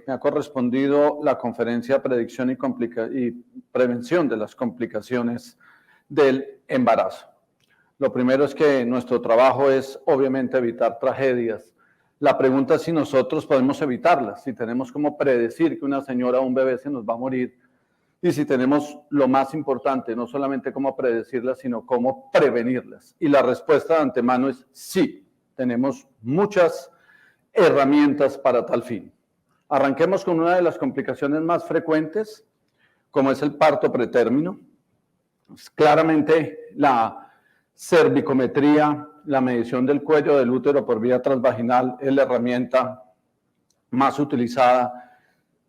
me ha correspondido la conferencia Predicción y Prevención de las Complicaciones del Embarazo. Lo primero es que nuestro trabajo es obviamente evitar tragedias. La pregunta es si nosotros podemos evitarlas, si tenemos como predecir que una señora o un bebé se nos va a morir y si tenemos lo más importante, no solamente cómo predecirlas, sino cómo prevenirlas. Y la respuesta de antemano es sí, tenemos muchas herramientas para tal fin. Arranquemos con una de las complicaciones más frecuentes, como es el parto pretérmino. Claramente la cervicometría, la medición del cuello del útero por vía transvaginal es la herramienta más utilizada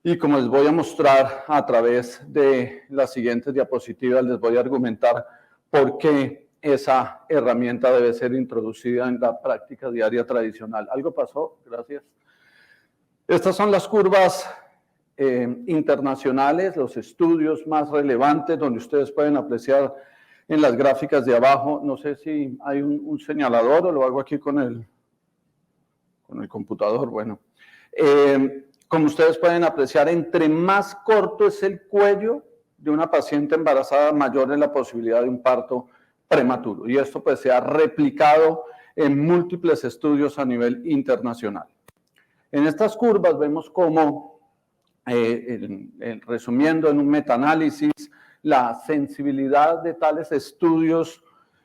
y como les voy a mostrar a través de las siguientes diapositivas, les voy a argumentar por qué esa herramienta debe ser introducida en la práctica diaria tradicional. ¿Algo pasó? Gracias. Estas son las curvas internacionales, los estudios más relevantes donde ustedes pueden apreciar en las gráficas de abajo. No sé si hay un señalador o lo hago aquí con el computador. Bueno, como ustedes pueden apreciar, entre más corto es el cuello de una paciente embarazada, mayor es la posibilidad de un parto prematuro. Y esto pues se ha replicado en múltiples estudios a nivel internacional. En estas curvas vemos cómo, resumiendo en un metaanálisis, la sensibilidad de tales estudios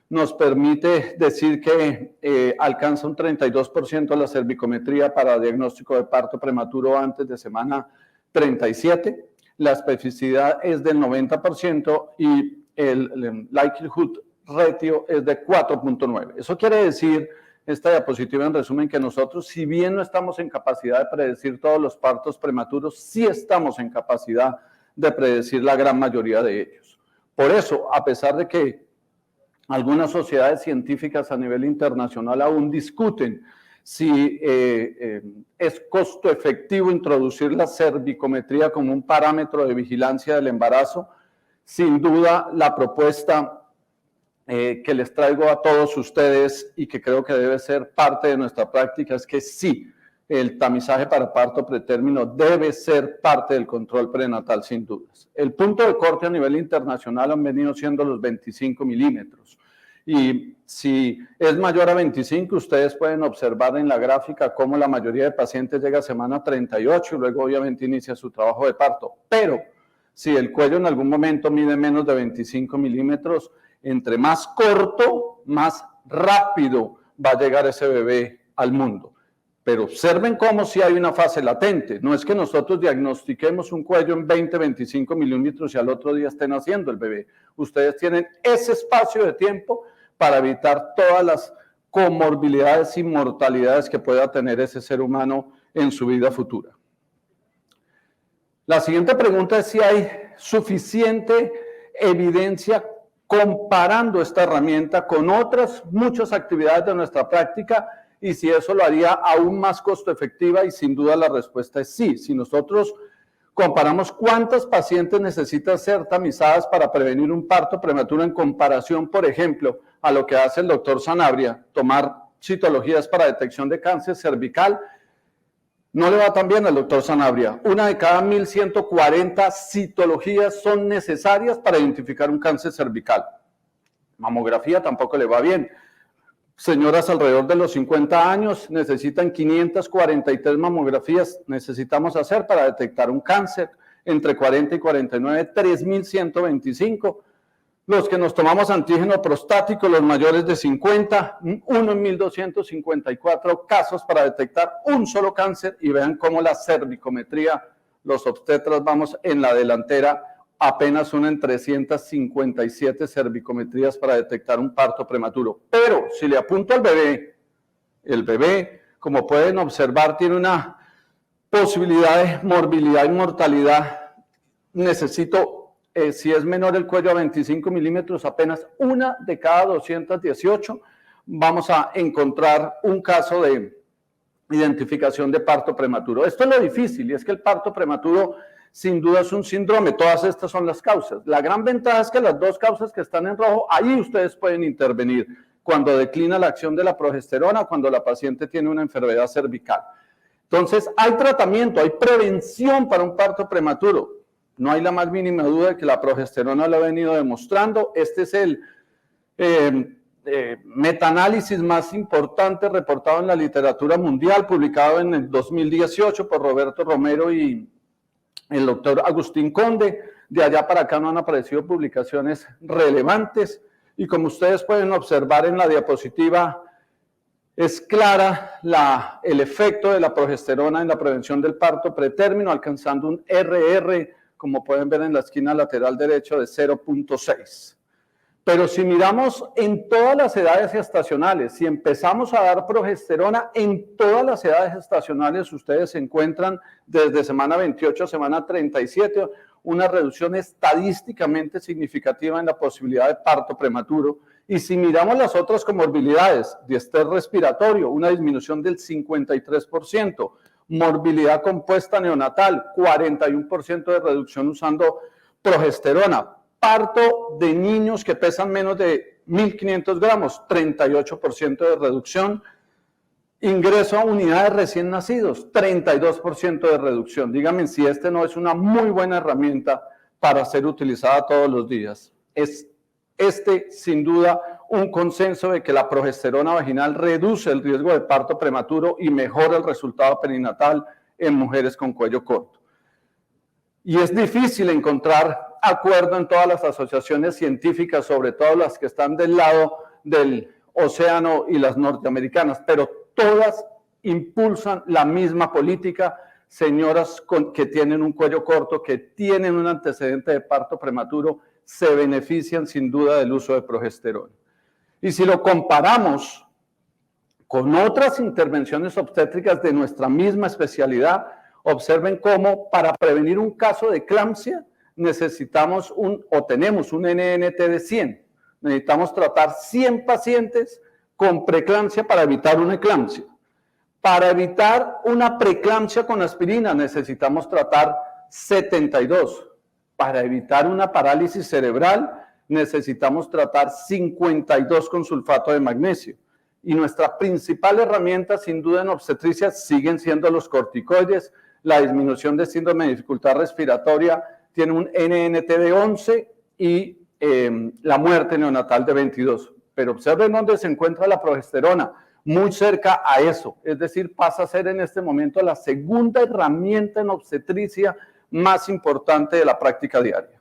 nos permite decir que alcanza un 32% la cervicometría para diagnóstico de parto prematuro antes de semana 37. La especificidad es del 90% y el likelihood ratio es de 4.9. Eso quiere decir, esta diapositiva en resumen, que nosotros, si bien no estamos en capacidad de predecir todos los partos prematuros, sí estamos en capacidad de predecir la gran mayoría de ellos. Por eso, a pesar de que algunas sociedades científicas a nivel internacional aún discuten si es costo efectivo introducir la cervicometría como un parámetro de vigilancia del embarazo, sin duda la propuesta que les traigo a todos ustedes y que creo que debe ser parte de nuestra práctica es que sí, el tamizaje para parto pretérmino debe ser parte del control prenatal sin dudas. El punto de corte a nivel internacional han venido siendo los 25 milímetros. Y si es mayor a 25, ustedes pueden observar en la gráfica cómo la mayoría de pacientes llega a semana 38 y luego obviamente inicia su trabajo de parto. Pero si el cuello en algún momento mide menos de 25 milímetros, entre más corto, más rápido va a llegar ese bebé al mundo. Pero observen cómo si hay una fase latente. No es que nosotros diagnostiquemos un cuello en 20, 25 milímetros y al otro día esté naciendo el bebé. Ustedes tienen ese espacio de tiempo para evitar todas las comorbilidades y mortalidades que pueda tener ese ser humano en su vida futura. La siguiente pregunta es si hay suficiente evidencia comparando esta herramienta con otras muchas actividades de nuestra práctica y si eso lo haría aún más costo efectiva, y sin duda la respuesta es sí. Si nosotros comparamos cuántas pacientes necesitan ser tamizadas para prevenir un parto prematuro en comparación, por ejemplo, a lo que hace el doctor Sanabria, tomar citologías para detección de cáncer cervical, no le va tan bien al doctor Sanabria. Una de cada 1.140 citologías son necesarias para identificar un cáncer cervical. Mamografía tampoco le va bien. Señoras alrededor de los 50 años necesitan 543 mamografías, necesitamos hacer para detectar un cáncer. Entre 40 y 49, 3.125. Los que nos tomamos antígeno prostático, los mayores de 50, uno en 1.254 casos para detectar un solo cáncer, y vean cómo la cervicometría, los obstetras vamos en la delantera, apenas una en 357 cervicometrías para detectar un parto prematuro. Pero si le apunto al bebé, el bebé, como pueden observar, tiene una posibilidad de morbilidad y mortalidad. Necesito, si es menor el cuello a 25 milímetros, apenas una de cada 218 vamos a encontrar un caso de identificación de parto prematuro. Esto es lo difícil, y es que el parto prematuro sin duda es un síndrome. Todas estas son las causas. La gran ventaja es que las dos causas que están en rojo, ahí ustedes pueden intervenir cuando declina la acción de la progesterona, cuando la paciente tiene una enfermedad cervical. Entonces, hay tratamiento, hay prevención para un parto prematuro. No hay la más mínima duda de que la progesterona lo ha venido demostrando. Este es el metaanálisis más importante reportado en la literatura mundial, publicado en el 2018 por Roberto Romero y el doctor Agustín Conde. De allá para acá no han aparecido publicaciones relevantes y como ustedes pueden observar en la diapositiva, es clara el efecto de la progesterona en la prevención del parto pretérmino, alcanzando un RR, como pueden ver en la esquina lateral derecha, de 0.6. Pero si miramos en todas las edades gestacionales, si empezamos a dar progesterona en todas las edades gestacionales, ustedes encuentran desde semana 28 a semana 37 una reducción estadísticamente significativa en la posibilidad de parto prematuro. Y si miramos las otras comorbilidades, distrés respiratorio, una disminución del 53%, morbilidad compuesta neonatal, 41% de reducción usando progesterona, parto de niños que pesan menos de 1.500 gramos, 38% de reducción, ingreso a unidades recién nacidos, 32% de reducción. Díganme si este no es una muy buena herramienta para ser utilizada todos los días. Es sin duda, un consenso de que la progesterona vaginal reduce el riesgo de parto prematuro y mejora el resultado perinatal en mujeres con cuello corto. Y es difícil encontrar acuerdo en todas las asociaciones científicas, sobre todo las que están del lado del océano y las norteamericanas, pero todas impulsan la misma política. Señoras que tienen un cuello corto, que tienen un antecedente de parto prematuro, se benefician sin duda del uso de progesterona. Y si lo comparamos con otras intervenciones obstétricas de nuestra misma especialidad, observen cómo para prevenir un caso de eclampsia necesitamos tenemos un NNT de 100. Necesitamos tratar 100 pacientes con preeclampsia para evitar una eclampsia. Para evitar una preeclampsia con aspirina necesitamos tratar 72. Para evitar una parálisis cerebral necesitamos tratar 52 con sulfato de magnesio. Y nuestra principal herramienta, sin duda, en obstetricia siguen siendo los corticoides. La disminución de síndrome de dificultad respiratoria tiene un NNT de 11 y la muerte neonatal de 22. Pero observen dónde se encuentra la progesterona, muy cerca a eso. Es decir, pasa a ser en este momento la segunda herramienta en obstetricia más importante de la práctica diaria.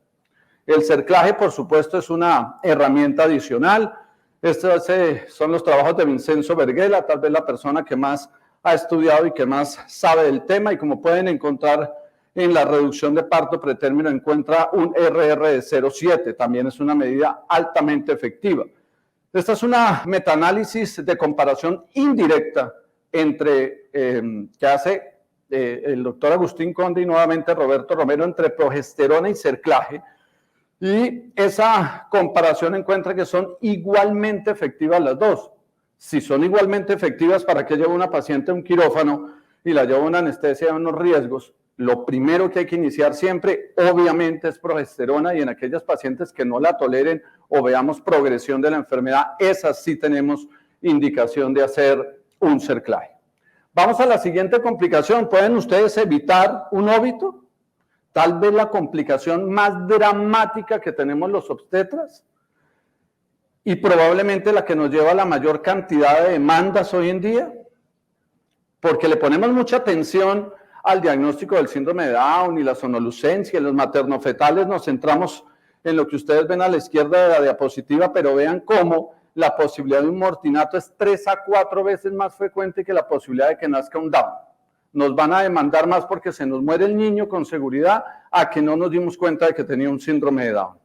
El cerclaje, por supuesto, es una herramienta adicional. Estos son los trabajos de Vincenzo Verghela, tal vez la persona que más ha estudiado y que más sabe del tema, y como pueden encontrar en la reducción de parto pretérmino encuentra un RR de 0.7, también es una medida altamente efectiva. Esta es una metaanálisis de comparación indirecta entre que hace el doctor Agustín Conde y nuevamente Roberto Romero entre progesterona y cerclaje, y esa comparación encuentra que son igualmente efectivas las dos. Si son igualmente efectivas, ¿para qué lleva una paciente a un quirófano y la lleva a una anestesia de unos riesgos? Lo primero que hay que iniciar siempre, obviamente, es progesterona, y en aquellas pacientes que no la toleren o veamos progresión de la enfermedad, esas sí tenemos indicación de hacer un cerclaje. Vamos a la siguiente complicación. ¿Pueden ustedes evitar un óbito? Tal vez la complicación más dramática que tenemos los obstetras y probablemente la que nos lleva a la mayor cantidad de demandas hoy en día, porque le ponemos mucha atención al diagnóstico del síndrome de Down y la sonolucencia. En los maternofetales nos centramos en lo que ustedes ven a la izquierda de la diapositiva, pero vean cómo la posibilidad de un mortinato es 3 a 4 veces más frecuente que la posibilidad de que nazca un Down. Nos van a demandar más porque se nos muere el niño con seguridad a que no nos dimos cuenta de que tenía un síndrome de Down.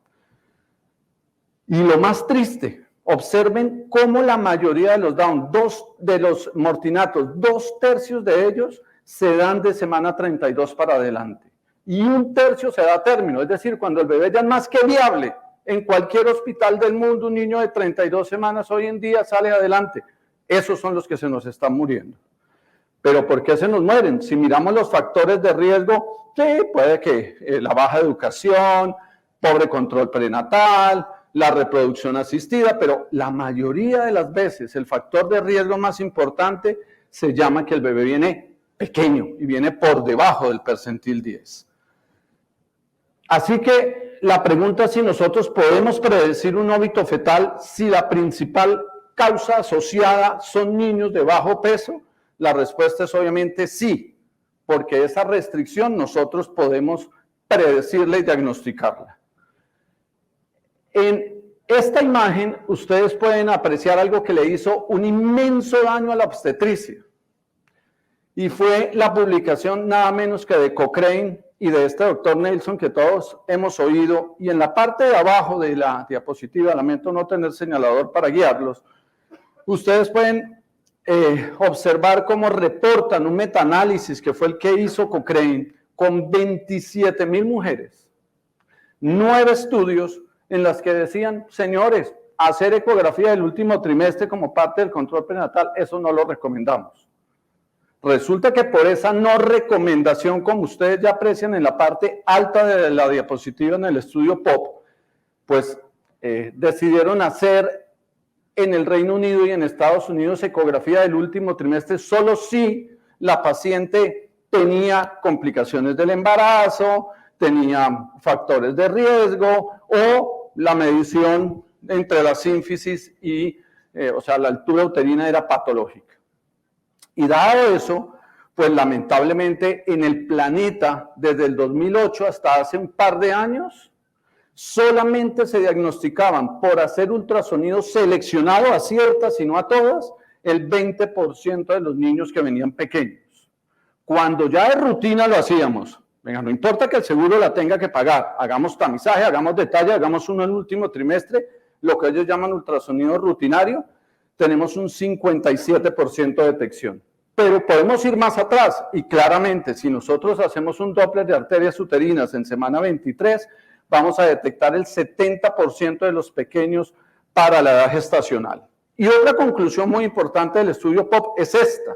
Y lo más triste, observen cómo la mayoría de los Down, de los mortinatos, 2/3 de ellos se dan de semana 32 para adelante. Y 1/3 se da a término, es decir, cuando el bebé ya es más que viable. En cualquier hospital del mundo, un niño de 32 semanas hoy en día sale adelante. Esos son los que se nos están muriendo. ¿Pero por qué se nos mueren? Si miramos los factores de riesgo, sí, puede que la baja educación, pobre control prenatal, la reproducción asistida, pero la mayoría de las veces el factor de riesgo más importante se llama que el bebé viene pequeño y viene por debajo del percentil 10. Así que la pregunta es si nosotros podemos predecir un óbito fetal si la principal causa asociada son niños de bajo peso. La respuesta es obviamente sí, porque esa restricción nosotros podemos predecirla y diagnosticarla. En esta imagen ustedes pueden apreciar algo que le hizo un inmenso daño a la obstetricia. Y fue la publicación nada menos que de Cochrane y de este doctor Nelson que todos hemos oído. Y en la parte de abajo de la diapositiva, lamento no tener señalador para guiarlos, ustedes pueden observar cómo reportan un metaanálisis que fue el que hizo Cochrane con 27,000 mujeres. 9 estudios en las que decían, señores, hacer ecografía del último trimestre como parte del control prenatal, eso no lo recomendamos. Resulta que por esa no recomendación, como ustedes ya aprecian en la parte alta de la diapositiva en el estudio POP, pues decidieron hacer en el Reino Unido y en Estados Unidos ecografía del último trimestre solo si la paciente tenía complicaciones del embarazo, tenía factores de riesgo o la medición entre la sínfisis y, o sea, la altura uterina era patológica. Y dado eso, pues lamentablemente en el planeta, desde el 2008 hasta hace un par de años, solamente se diagnosticaban por hacer ultrasonido seleccionado a ciertas y no a todas, el 20% de los niños que venían pequeños. Cuando ya de rutina lo hacíamos, venga, no importa que el seguro la tenga que pagar, hagamos tamizaje, hagamos detalle, hagamos uno en el último trimestre, lo que ellos llaman ultrasonido rutinario, tenemos un 57% de detección. Pero podemos ir más atrás y claramente si nosotros hacemos un Doppler de arterias uterinas en semana 23, vamos a detectar el 70% de los pequeños para la edad gestacional. Y otra conclusión muy importante del estudio POP es esta,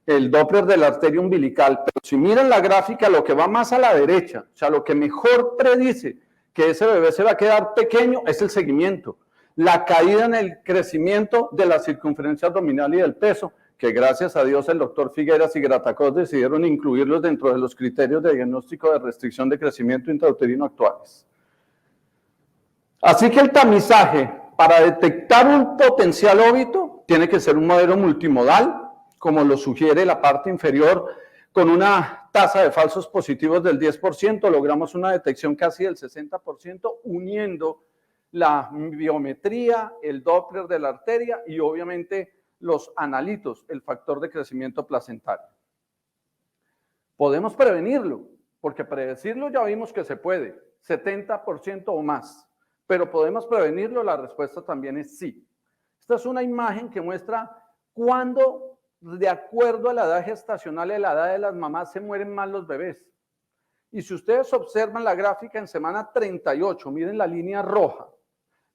el Doppler de la arteria umbilical. Pero si miran la gráfica, lo que va más a la derecha, o sea, lo que mejor predice que ese bebé se va a quedar pequeño es el seguimiento. La caída en el crecimiento de la circunferencia abdominal y del peso, que gracias a Dios el doctor Figueras y Gratacós decidieron incluirlos dentro de los criterios de diagnóstico de restricción de crecimiento intrauterino actuales. Así que el tamizaje para detectar un potencial óbito tiene que ser un modelo multimodal, como lo sugiere la parte inferior, con una tasa de falsos positivos del 10%, logramos una detección casi del 60%, uniendo la biometría, el Doppler de la arteria y obviamente los analitos, el factor de crecimiento placentario. Podemos prevenirlo, porque predecirlo ya vimos que se puede, 70% o más, pero podemos prevenirlo, la respuesta también es sí. Esta es una imagen que muestra cuándo, de acuerdo a la edad gestacional y la edad de las mamás, se mueren más los bebés. Y si ustedes observan la gráfica en semana 38, miren la línea roja,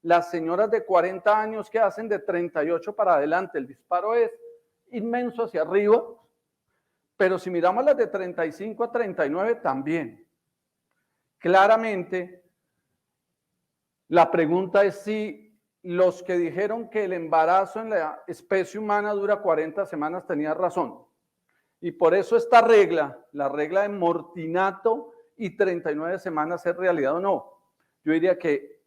las señoras de 40 años que hacen de 38 para adelante, el disparo es inmenso hacia arriba, pero si miramos las de 35 a 39 también. Claramente, la pregunta es si los que dijeron que el embarazo en la especie humana dura 40 semanas tenían razón. Y por eso esta regla, la regla de Mortinato y 39 semanas, ¿es realidad o no? Yo diría que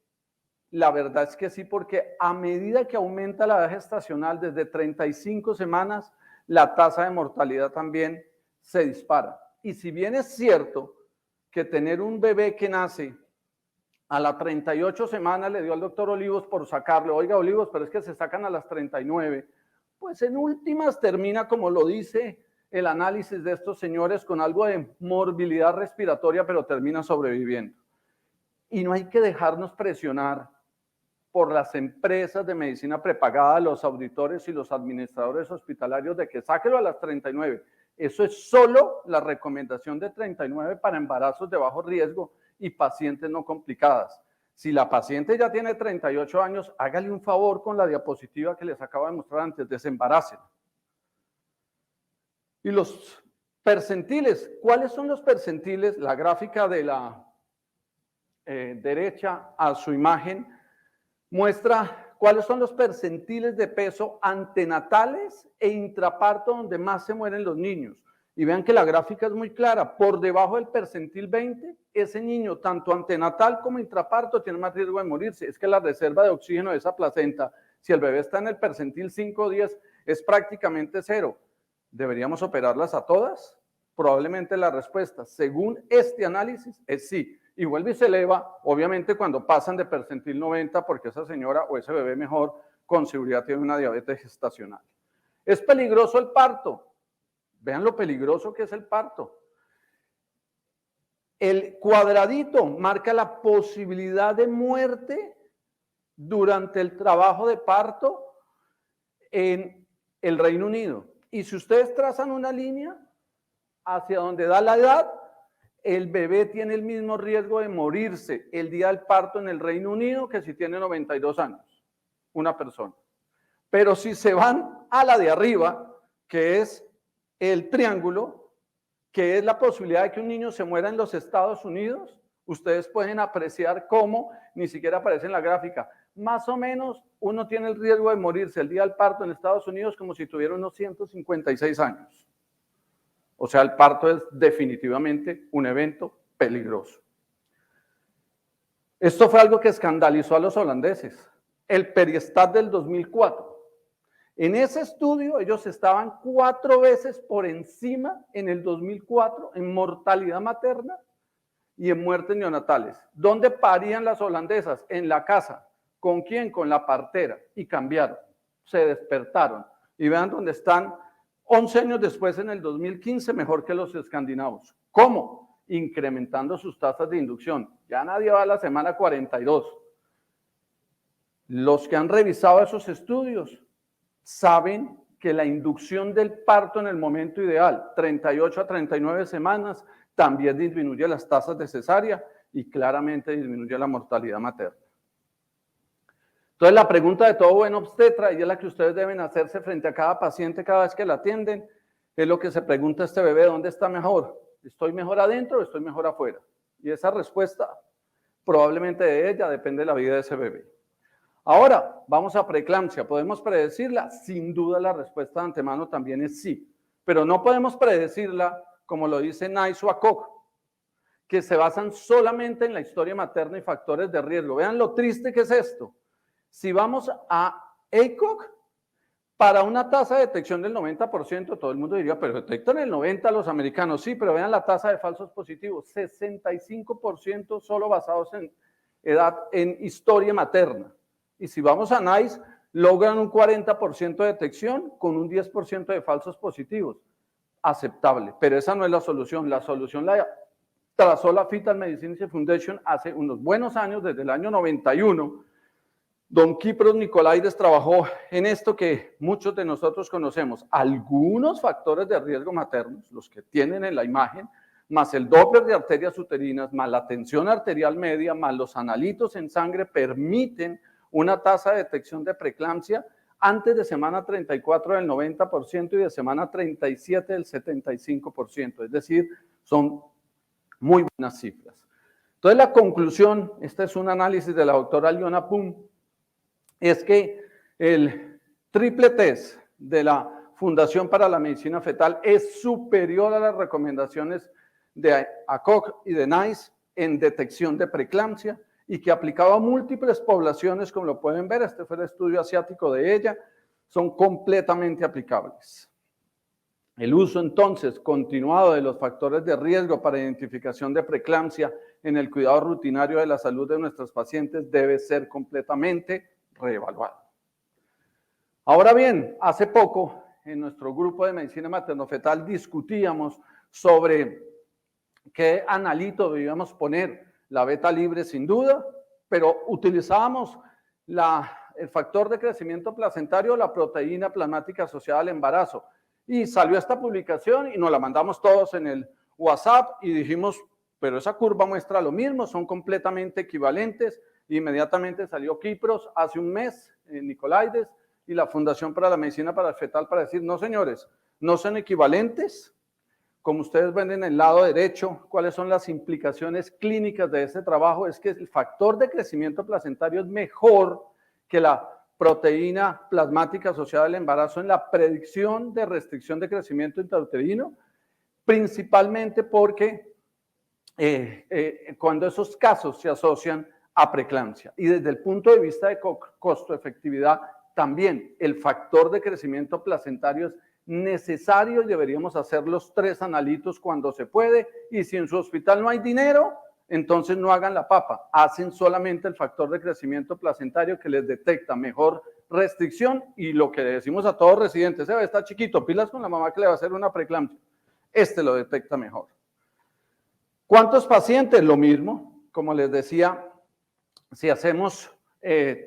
la verdad es que sí, porque a medida que aumenta la edad gestacional desde 35 semanas, la tasa de mortalidad también se dispara. Y si bien es cierto que tener un bebé que nace a las 38 semanas le dio al doctor Olivos por sacarlo, oiga Olivos, pero es que se sacan a las 39, pues en últimas termina, como lo dice el análisis de estos señores, con algo de morbilidad respiratoria, pero termina sobreviviendo. Y no hay que dejarnos presionar por las empresas de medicina prepagada, los auditores y los administradores hospitalarios de que sáquelo a las 39. Eso es solo la recomendación de 39 para embarazos de bajo riesgo y pacientes no complicadas. Si la paciente ya tiene 38 años, hágale un favor con la diapositiva que les acabo de mostrar antes, desembarácela. Y los percentiles, ¿cuáles son los percentiles? La gráfica de la derecha a su imagen muestra cuáles son los percentiles de peso antenatales e intraparto donde más se mueren los niños. Y vean que la gráfica es muy clara. Por debajo del percentil 20, ese niño, tanto antenatal como intraparto, tiene más riesgo de morirse. Es que la reserva de oxígeno de esa placenta, si el bebé está en el percentil 5 o 10, es prácticamente cero. ¿Deberíamos operarlas a todas? Probablemente la respuesta, según este análisis, es sí. Y vuelve y se eleva, obviamente, cuando pasan de percentil 90, porque esa señora o ese bebé mejor, con seguridad tiene una diabetes gestacional. ¿Es peligroso el parto? Vean lo peligroso que es el parto. El cuadradito marca la posibilidad de muerte durante el trabajo de parto en el Reino Unido. Y si ustedes trazan una línea hacia donde da la edad, el bebé tiene el mismo riesgo de morirse el día del parto en el Reino Unido que si tiene 92 años, una persona. Pero si se van a la de arriba, que es el triángulo, que es la posibilidad de que un niño se muera en los Estados Unidos, ustedes pueden apreciar cómo, ni siquiera aparece en la gráfica, más o menos uno tiene el riesgo de morirse el día del parto en Estados Unidos como si tuviera unos 156 años. O sea, el parto es definitivamente un evento peligroso. Esto fue algo que escandalizó a los holandeses. El Periestat del 2004. En ese estudio ellos estaban 4 veces por encima en el 2004 en mortalidad materna y en muertes neonatales. ¿Dónde parían las holandesas? En la casa. ¿Con quién? Con la partera. Y cambiaron. Se despertaron. Y vean dónde están 11 años después, en el 2015, mejor que los escandinavos. ¿Cómo? Incrementando sus tasas de inducción. Ya nadie va a la semana 42. Los que han revisado esos estudios saben que la inducción del parto en el momento ideal, 38 a 39 semanas, también disminuye las tasas de cesárea y claramente disminuye la mortalidad materna. Entonces, la pregunta de todo buen obstetra, y es la que ustedes deben hacerse frente a cada paciente cada vez que la atienden, es lo que se pregunta este bebé: ¿dónde está mejor? ¿Estoy mejor adentro o estoy mejor afuera? Y esa respuesta probablemente de ella depende de la vida de ese bebé. Ahora, vamos a preeclampsia. ¿Podemos predecirla? Sin duda la respuesta de antemano también es sí, pero no podemos predecirla como lo dice Nice o Acock, que se basan solamente en la historia materna y factores de riesgo. Vean lo triste que es esto. Si vamos a ACOG, para una tasa de detección del 90%, todo el mundo diría, pero detectan el 90% los americanos. Sí, pero vean la tasa de falsos positivos, 65% solo basados en edad, en historia materna. Y si vamos a NICE, logran un 40% de detección con un 10% de falsos positivos. Aceptable, pero esa no es la solución. La solución la trazó la Fetal Medicine Foundation hace unos buenos años, desde el año 91. Don Kypros Nicolaides trabajó en esto que muchos de nosotros conocemos. Algunos factores de riesgo maternos, los que tienen en la imagen, más el Doppler de arterias uterinas, más la tensión arterial media, más los analitos en sangre, permiten una tasa de detección de preeclampsia antes de semana 34 del 90% y de semana 37 del 75%. Es decir, son muy buenas cifras. Entonces, la conclusión, este es un análisis de la doctora Liona Pum, es que el triple test de la Fundación para la Medicina Fetal es superior a las recomendaciones de ACOG y de NICE en detección de preeclampsia y que aplicaba a múltiples poblaciones, como lo pueden ver, este fue el estudio asiático de ella, son completamente aplicables. El uso entonces continuado de los factores de riesgo para identificación de preeclampsia en el cuidado rutinario de la salud de nuestros pacientes debe ser completamente reevaluado. Ahora bien, hace poco en nuestro grupo de medicina materno-fetal discutíamos sobre qué analito debíamos poner, la beta libre sin duda, pero utilizábamos el factor de crecimiento placentario, la proteína plasmática asociada al embarazo. Y salió esta publicación y nos la mandamos todos en el WhatsApp y dijimos, pero esa curva muestra lo mismo, son completamente equivalentes. Inmediatamente salió Kypros hace un mes, Nicolaides, y la Fundación para la Medicina para el Fetal para decir, no señores, no son equivalentes. Como ustedes ven en el lado derecho, cuáles son las implicaciones clínicas de este trabajo, es que el factor de crecimiento placentario es mejor que la proteína plasmática asociada al embarazo en la predicción de restricción de crecimiento intrauterino, principalmente porque cuando esos casos se asocian a preeclampsia. Y desde el punto de vista de costo-efectividad, también el factor de crecimiento placentario es necesario y deberíamos hacer los 3 analitos cuando se puede. Y si en su hospital no hay dinero, entonces no hagan la papa, hacen solamente el factor de crecimiento placentario que les detecta mejor restricción. Y lo que le decimos a todos residentes, está chiquito, pilas con la mamá que le va a hacer una preeclampsia, este lo detecta mejor. ¿Cuántos pacientes? Lo mismo, como les decía, si hacemos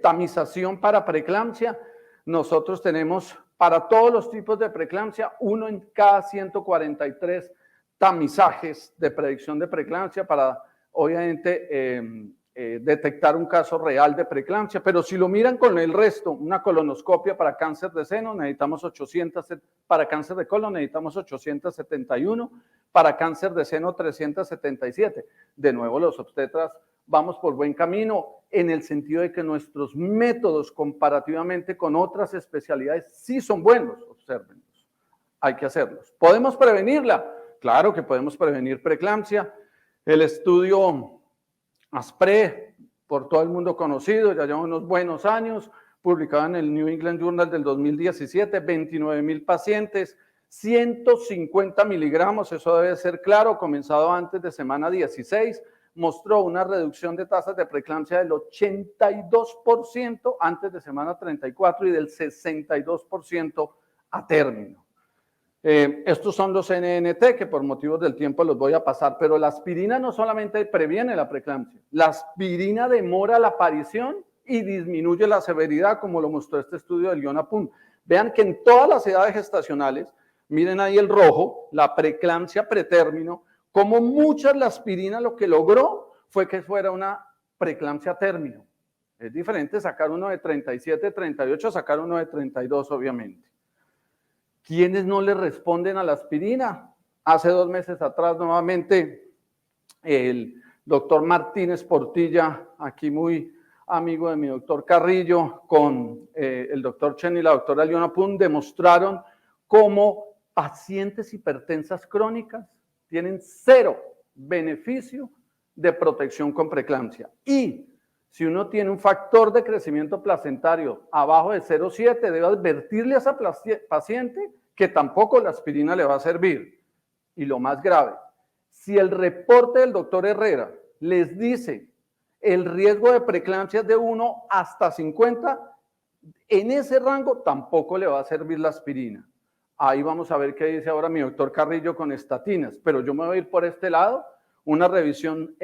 tamización para preeclampsia, nosotros tenemos para todos los tipos de preeclampsia 1 en cada 143 tamizajes de predicción de preeclampsia para, obviamente, detectar un caso real de preeclampsia. Pero si lo miran con el resto, una colonoscopia para cáncer de seno, necesitamos 800, para cáncer de colon necesitamos 871, para cáncer de seno 377. De nuevo, los obstetras vamos por buen camino en el sentido de que nuestros métodos comparativamente con otras especialidades sí son buenos, obsérvenlos, hay que hacerlos. ¿Podemos prevenirla? Claro que podemos prevenir preeclampsia. El estudio ASPRE, por todo el mundo conocido, ya lleva unos buenos años, publicado en el New England Journal del 2017, 29,000 pacientes, 150 miligramos, eso debe ser claro, comenzado antes de semana 16, mostró una reducción de tasas de preeclampsia del 82% antes de semana 34 y del 62% a término. Estos son los NNT, que por motivos del tiempo los voy a pasar, pero la aspirina no solamente previene la preeclampsia, la aspirina demora la aparición y disminuye la severidad, como lo mostró este estudio del Guion-Apun. Vean que en todas las edades gestacionales, miren ahí el rojo, la preeclampsia pretérmino, como muchas la aspirina lo que logró fue que fuera una preeclampsia a término. Es diferente sacar uno de 37, 38, sacar uno de 32, obviamente. ¿Quiénes no le responden a la aspirina? Hace 2 meses atrás, nuevamente, el doctor Martínez Portilla, aquí muy amigo de mi doctor Carrillo, con el doctor Chen y la doctora Guion-Apun, demostraron cómo pacientes hipertensas crónicas tienen 0 beneficio de protección con preeclampsia. Y si uno tiene un factor de crecimiento placentario abajo de 0,7, debe advertirle a esa paciente que tampoco la aspirina le va a servir. Y lo más grave, si el reporte del doctor Herrera les dice el riesgo de preeclampsia es de 1 hasta 50, en ese rango tampoco le va a servir la aspirina. Ahí vamos a ver qué dice ahora mi doctor Carrillo con estatinas, pero yo me voy a ir por este lado, una revisión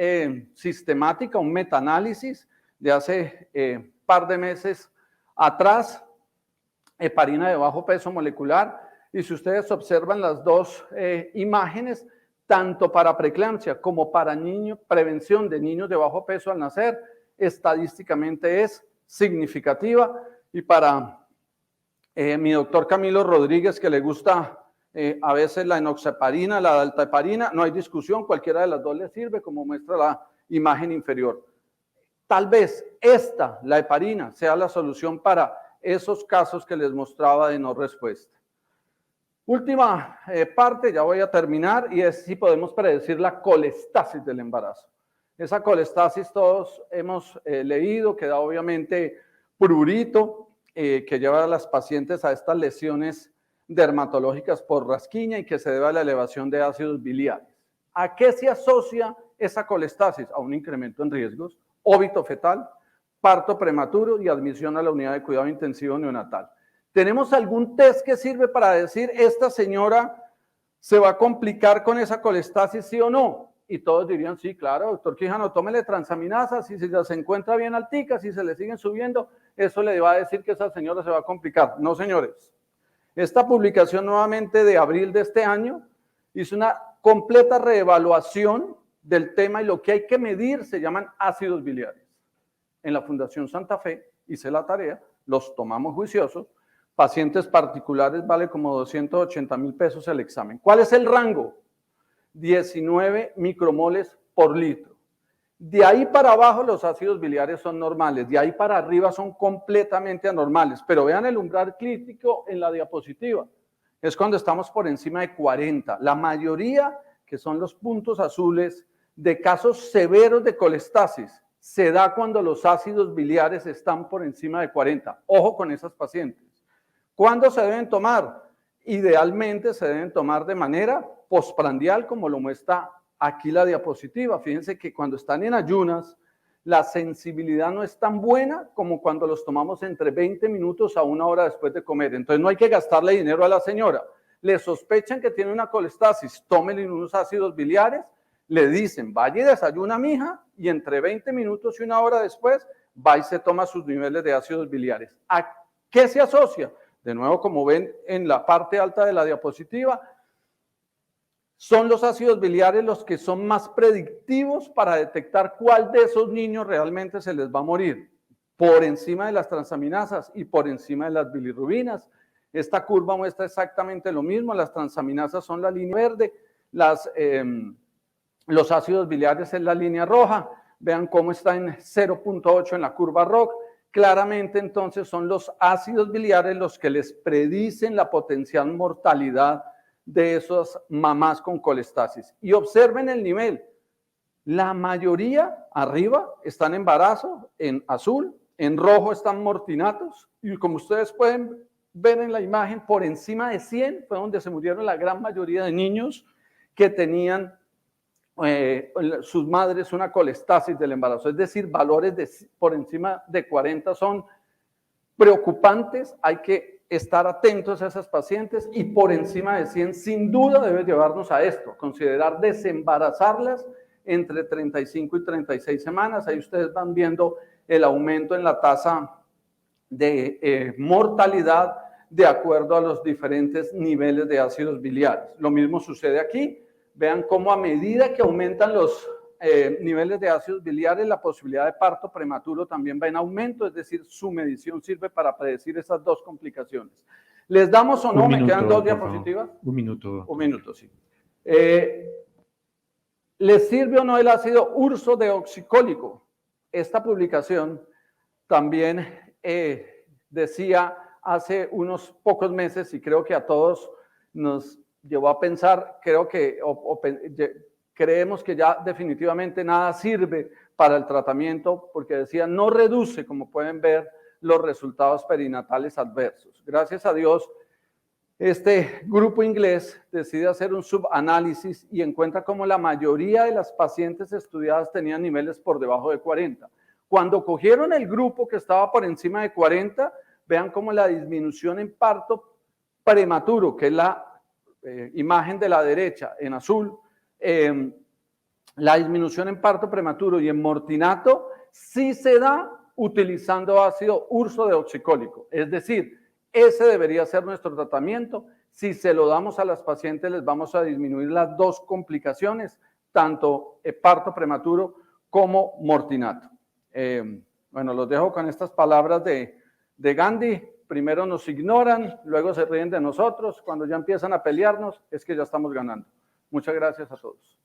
sistemática, un metaanálisis de hace par de meses atrás, heparina de bajo peso molecular, y si ustedes observan las dos imágenes, tanto para preeclampsia como para prevención de niños de bajo peso al nacer, estadísticamente es significativa. Y para mi doctor Camilo Rodríguez, que le gusta a veces la enoxaparina, la dalteparina, no hay discusión, cualquiera de las dos le sirve, como muestra la imagen inferior. Tal vez la heparina, sea la solución para esos casos que les mostraba de no respuesta. Última parte, ya voy a terminar, y es si podemos predecir la colestasis del embarazo. Esa colestasis todos hemos leído, que da obviamente prurito, que lleva a las pacientes a estas lesiones dermatológicas por rasquiña y que se debe a la elevación de ácidos biliares. ¿A qué se asocia esa colestasis? A un incremento en riesgos, óbito fetal, parto prematuro y admisión a la unidad de cuidado intensivo neonatal. ¿Tenemos algún test que sirve para decir esta señora se va a complicar con esa colestasis, sí o no? Y todos dirían, sí, claro, doctor Quijano, tómele transaminasas, si se encuentra bien altica, si se le siguen subiendo, eso le va a decir que esa señora se va a complicar. No, señores. Esta publicación nuevamente de abril de este año hizo una completa reevaluación del tema y lo que hay que medir se llaman ácidos biliares. En la Fundación Santa Fe hice la tarea, los tomamos juiciosos, pacientes particulares vale como 280,000 pesos el examen. ¿Cuál es el rango? 19 micromoles por litro. De ahí para abajo los ácidos biliares son normales, de ahí para arriba son completamente anormales, pero vean el umbral crítico en la diapositiva. es cuando estamos por encima de 40. La mayoría, que son los puntos azules, de casos severos de colestasis, se da cuando los ácidos biliares están por encima de 40. Ojo con esas pacientes. ¿Cuándo se deben tomar? Idealmente se deben tomar de manera postprandial, como lo muestra aquí la diapositiva. Fíjense que cuando están en ayunas, la sensibilidad no es tan buena como cuando los tomamos entre 20 minutos a 1 hora después de comer. Entonces no hay que gastarle dinero a la señora. Le sospechan que tiene una colestasis, tómenle unos ácidos biliares, le dicen, vaya y desayuna, mija, y entre 20 minutos y 1 hora después, va y se toma sus niveles de ácidos biliares. ¿A qué se asocia? De nuevo, como ven en la parte alta de la diapositiva, son los ácidos biliares los que son más predictivos para detectar cuál de esos niños realmente se les va a morir, por encima de las transaminasas y por encima de las bilirrubinas. Esta curva muestra exactamente lo mismo. Las transaminasas son la línea verde, los ácidos biliares es la línea roja. Vean cómo está en 0.8 en la curva ROC. Claramente, entonces, son los ácidos biliares los que les predicen la potencial mortalidad de esas mamás con colestasis. Y observen el nivel. La mayoría arriba están en embarazo, en azul, en rojo están mortinatos, y como ustedes pueden ver en la imagen, por encima de 100 fue donde se murieron la gran mayoría de niños que tenían sus madres una colestasis del embarazo. Es decir, valores por encima de 40 son preocupantes, hay que estar atentos a esas pacientes, y por encima de 100 sin duda debe llevarnos a esto, considerar desembarazarlas entre 35 y 36 semanas. Ahí ustedes van viendo el aumento en la tasa de mortalidad de acuerdo a los diferentes niveles de ácidos biliares. Lo mismo sucede aquí. Vean cómo a medida que aumentan los niveles de ácidos biliares, la posibilidad de parto prematuro también va en aumento, es decir, su medición sirve para predecir esas dos complicaciones. ¿Les damos o no? ¿Me quedan 2 diapositivas? Un minuto. Un minuto, sí. ¿Les sirve o no el ácido ursodeoxicólico? Esta publicación también decía hace unos pocos meses, y creo que a todos nos llevó a pensar, creemos que ya definitivamente nada sirve para el tratamiento, porque decía, no reduce, como pueden ver, los resultados perinatales adversos. Gracias a Dios, este grupo inglés decide hacer un subanálisis y encuentra como la mayoría de las pacientes estudiadas tenían niveles por debajo de 40. Cuando cogieron el grupo que estaba por encima de 40, vean cómo la disminución en parto prematuro, que es la imagen de la derecha en azul, la disminución en parto prematuro y en mortinato sí se da utilizando ácido ursodeoxicólico. Es decir, ese debería ser nuestro tratamiento. Si se lo damos a las pacientes, les vamos a disminuir las dos complicaciones, tanto parto prematuro como mortinato. Bueno, los dejo con estas palabras de Gandhi. Primero nos ignoran, luego se ríen de nosotros. Cuando ya empiezan a pelearnos, es que ya estamos ganando. Muchas gracias a todos.